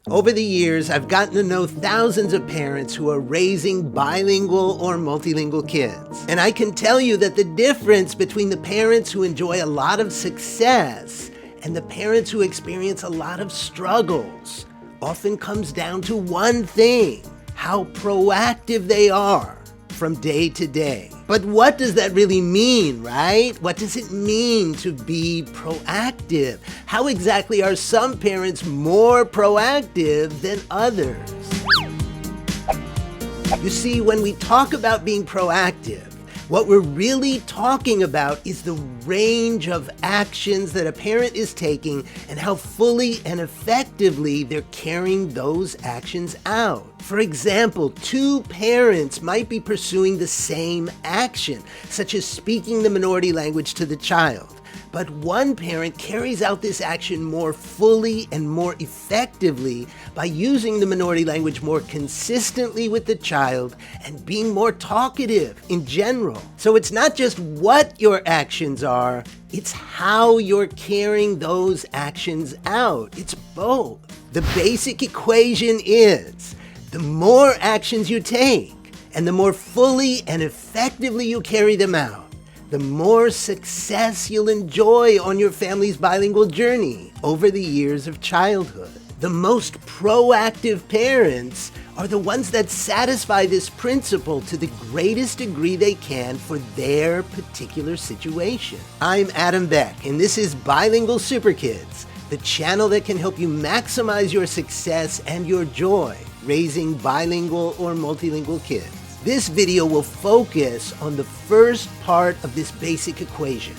Over the years, I've gotten to know thousands of parents who are raising bilingual or multilingual kids. And I can tell you that the difference between the parents who enjoy a lot of success and the parents who experience a lot of struggles often comes down to one thing: how proactive they are from day to day. But what does that really mean, right? What does it mean to be proactive? How exactly are some parents more proactive than others? You see, when we talk about being proactive, what we're really talking about is the range of actions that a parent is taking and how fully and effectively they're carrying those actions out. For example, two parents might be pursuing the same action, such as speaking the minority language to the child. But one parent carries out this action more fully and more effectively by using the minority language more consistently with the child and being more talkative in general. So it's not just what your actions are, it's how you're carrying those actions out. It's both. The basic equation is the more actions you take and the more fully and effectively you carry them out, the more success you'll enjoy on your family's bilingual journey over the years of childhood. The most proactive parents are the ones that satisfy this principle to the greatest degree they can for their particular situation. I'm Adam Beck, and this is Bilingual Super Kids, the channel that can help you maximize your success and your joy raising bilingual or multilingual kids. This video will focus on the first part of this basic equation.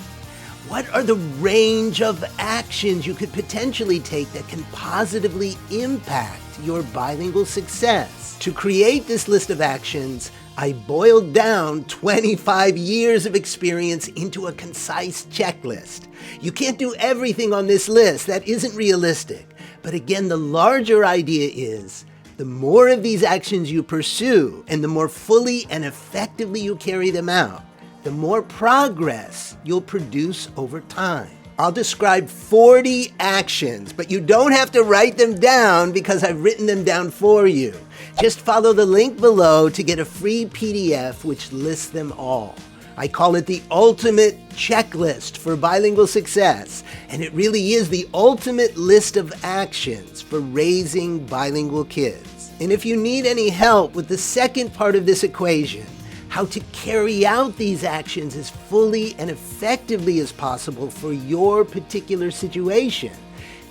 What are the range of actions you could potentially take that can positively impact your bilingual success? To create this list of actions, I boiled down 25 years of experience into a concise checklist. You can't do everything on this list. That isn't realistic. But again, the larger idea is the more of these actions you pursue and the more fully and effectively you carry them out, the more progress you'll produce over time. I'll describe 40 actions, but you don't have to write them down because I've written them down for you. Just follow the link below to get a free PDF which lists them all. I call it the ultimate checklist for bilingual success, and it really is the ultimate list of actions for raising bilingual kids. And if you need any help with the second part of this equation, how to carry out these actions as fully and effectively as possible for your particular situation,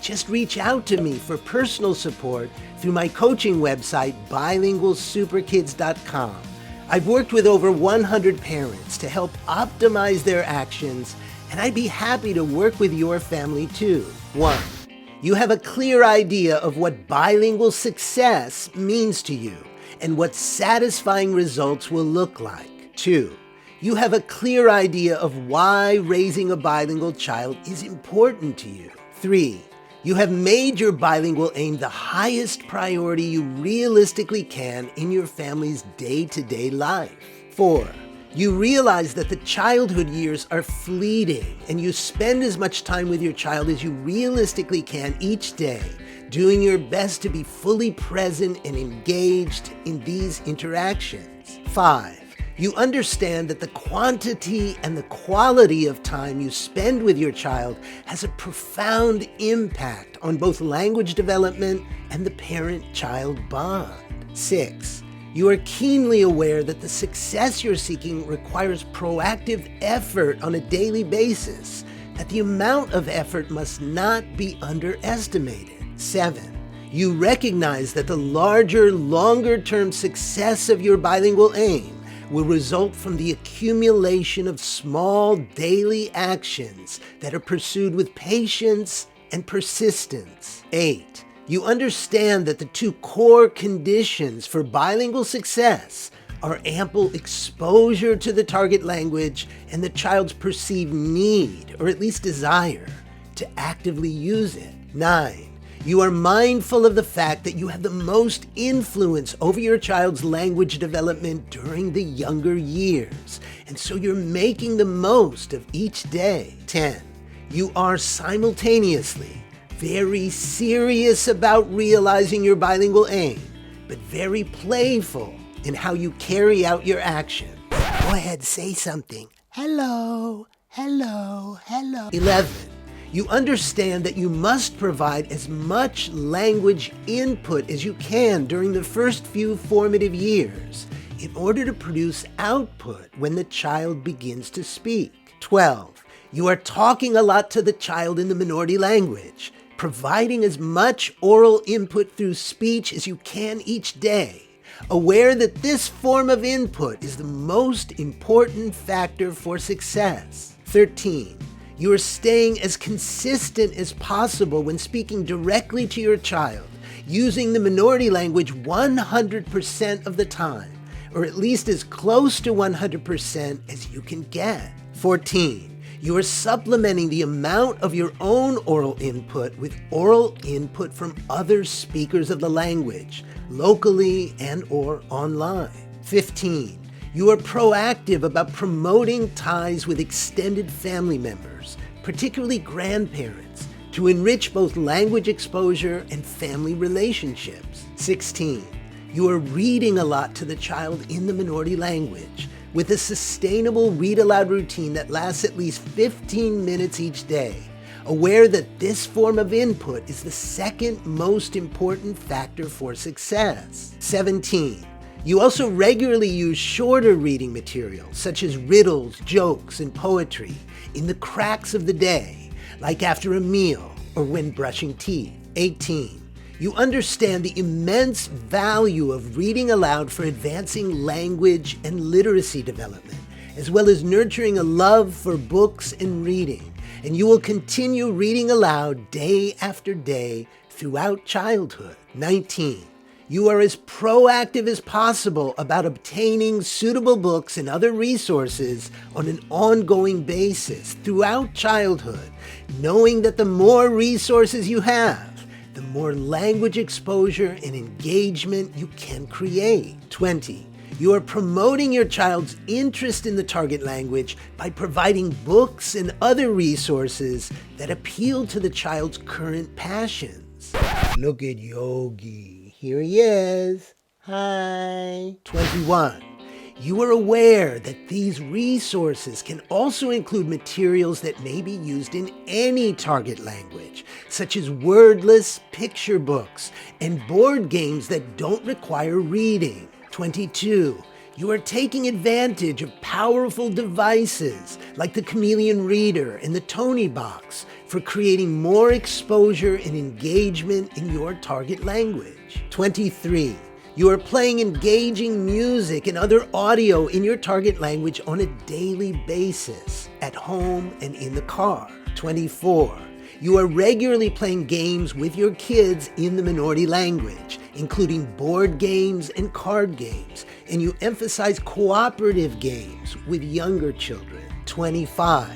just reach out to me for personal support through my coaching website, bilingualsuperkids.com. I've worked with over 100 parents to help optimize their actions, and I'd be happy to work with your family too. 1. You have a clear idea of what bilingual success means to you and what satisfying results will look like. 2. You have a clear idea of why raising a bilingual child is important to you. 3. You have made your bilingual aim the highest priority you realistically can in your family's day-to-day life. 4. You realize that the childhood years are fleeting and you spend as much time with your child as you realistically can each day, doing your best to be fully present and engaged in these interactions. 5. You understand that the quantity and the quality of time you spend with your child has a profound impact on both language development and the parent-child bond. 6. You are keenly aware that the success you're seeking requires proactive effort on a daily basis, that the amount of effort must not be underestimated. 7. You recognize that the larger, longer-term success of your bilingual aim will result from the accumulation of small daily actions that are pursued with patience and persistence. 8. You understand that the two core conditions for bilingual success are ample exposure to the target language and the child's perceived need, or at least desire, to actively use it. 9. You are mindful of the fact that you have the most influence over your child's language development during the younger years, and so you're making the most of each day. 10. You are simultaneously very serious about realizing your bilingual aim, but very playful in how you carry out your action. Go ahead, say something. Hello, hello, hello. 11. You understand that you must provide as much language input as you can during the first few formative years in order to produce output when the child begins to speak. 12. You are talking a lot to the child in the minority language, providing as much oral input through speech as you can each day, aware that this form of input is the most important factor for success. 13. You are staying as consistent as possible when speaking directly to your child, using the minority language 100% of the time, or at least as close to 100% as you can get. 14. You are supplementing the amount of your own oral input with oral input from other speakers of the language, locally and or online. 15. You are proactive about promoting ties with extended family members, particularly grandparents, to enrich both language exposure and family relationships. 16. You are reading a lot to the child in the minority language, with a sustainable read-aloud routine that lasts at least 15 minutes each day, aware that this form of input is the second most important factor for success. 17. You also regularly use shorter reading material, such as riddles, jokes, and poetry, in the cracks of the day, like after a meal or when brushing teeth. 18. You understand the immense value of reading aloud for advancing language and literacy development, as well as nurturing a love for books and reading, and you will continue reading aloud day after day throughout childhood. 19. You are as proactive as possible about obtaining suitable books and other resources on an ongoing basis throughout childhood, knowing that the more resources you have, the more language exposure and engagement you can create. 20. You are promoting your child's interest in the target language by providing books and other resources that appeal to the child's current passions. Look at Yogi. Here he is. Hi. 21. You are aware that these resources can also include materials that may be used in any target language, such as wordless picture books and board games that don't require reading. 22. You are taking advantage of powerful devices like the Chameleon Reader and the Tony Box for creating more exposure and engagement in your target language. 23. You are playing engaging music and other audio in your target language on a daily basis, at home and in the car. 24. You are regularly playing games with your kids in the minority language, including board games and card games, and you emphasize cooperative games with younger children. 25.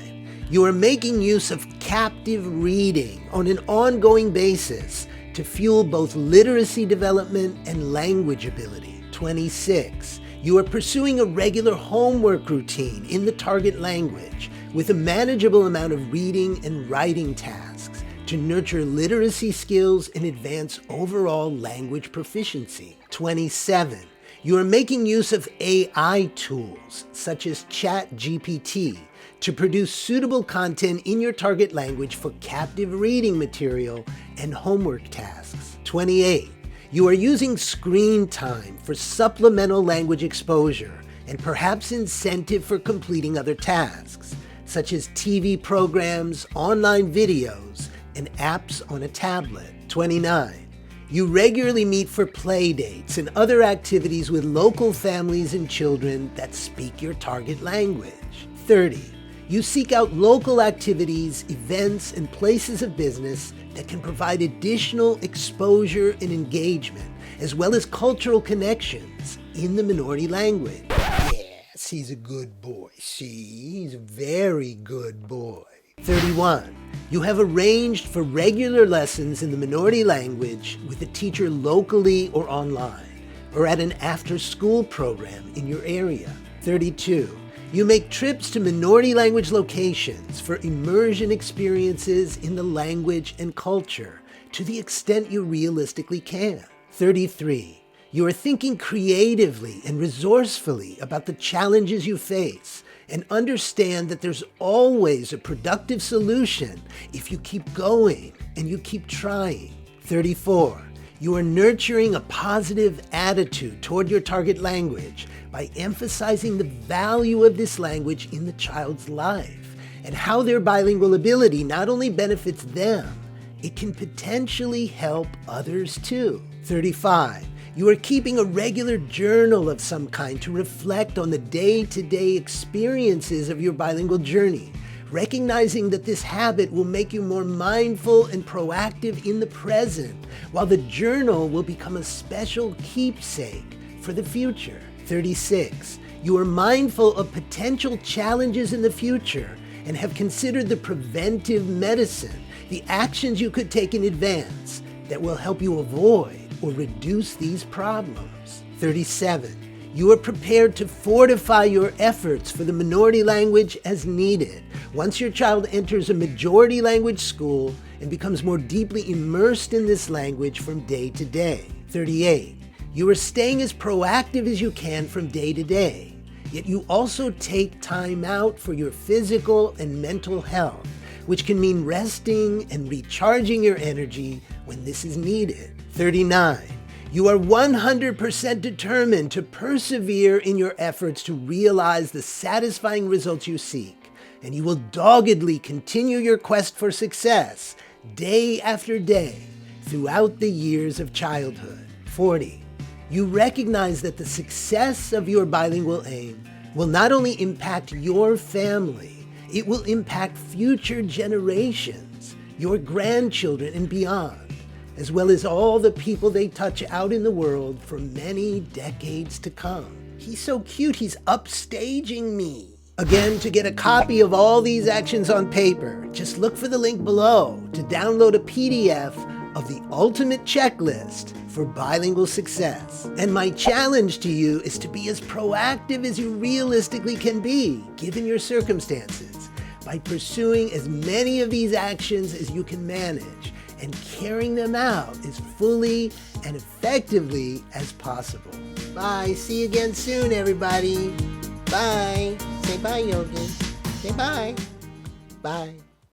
You are making use of captive reading on an ongoing basis to fuel both literacy development and language ability. 26. You are pursuing a regular homework routine in the target language with a manageable amount of reading and writing tasks to nurture literacy skills and advance overall language proficiency. 27. You are making use of AI tools such as ChatGPT to produce suitable content in your target language for captive reading material and homework tasks. 28. You are using screen time for supplemental language exposure and perhaps incentive for completing other tasks, such as TV programs, online videos, and apps on a tablet. 29. You regularly meet for play dates and other activities with local families and children that speak your target language. 30. You seek out local activities, events, and places of business that can provide additional exposure and engagement, as well as cultural connections in the minority language. Yes, he's a good boy. See, he's a very good boy. 31. You have arranged for regular lessons in the minority language with a teacher locally or online, or at an after-school program in your area. 32. You make trips to minority language locations for immersion experiences in the language and culture to the extent you realistically can. 33. You are thinking creatively and resourcefully about the challenges you face and understand that there's always a productive solution if you keep going and you keep trying. 34. You are nurturing a positive attitude toward your target language by emphasizing the value of this language in the child's life and how their bilingual ability not only benefits them, it can potentially help others too. 35. You are keeping a regular journal of some kind to reflect on the day-to-day experiences of your bilingual journey, recognizing that this habit will make you more mindful and proactive in the present, while the journal will become a special keepsake for the future. 36. You are mindful of potential challenges in the future and have considered the preventive medicine, the actions you could take in advance that will help you avoid or reduce these problems. 37. You are prepared to fortify your efforts for the minority language as needed once your child enters a majority language school and becomes more deeply immersed in this language from day to day. 38. You are staying as proactive as you can from day to day, yet you also take time out for your physical and mental health, which can mean resting and recharging your energy when this is needed. 39. You are 100% determined to persevere in your efforts to realize the satisfying results you seek, and you will doggedly continue your quest for success day after day throughout the years of childhood. 40. You recognize that the success of your bilingual aim will not only impact your family, it will impact future generations, your grandchildren and beyond, as well as all the people they touch out in the world for many decades to come. He's so cute, he's upstaging me. Again, to get a copy of all these actions on paper, just look for the link below to download a PDF of the ultimate checklist for bilingual success. And my challenge to you is to be as proactive as you realistically can be, given your circumstances, by pursuing as many of these actions as you can manage and carrying them out as fully and effectively as possible. Bye. See you again soon, everybody. Bye. Say bye, Yogi. Say bye. Bye.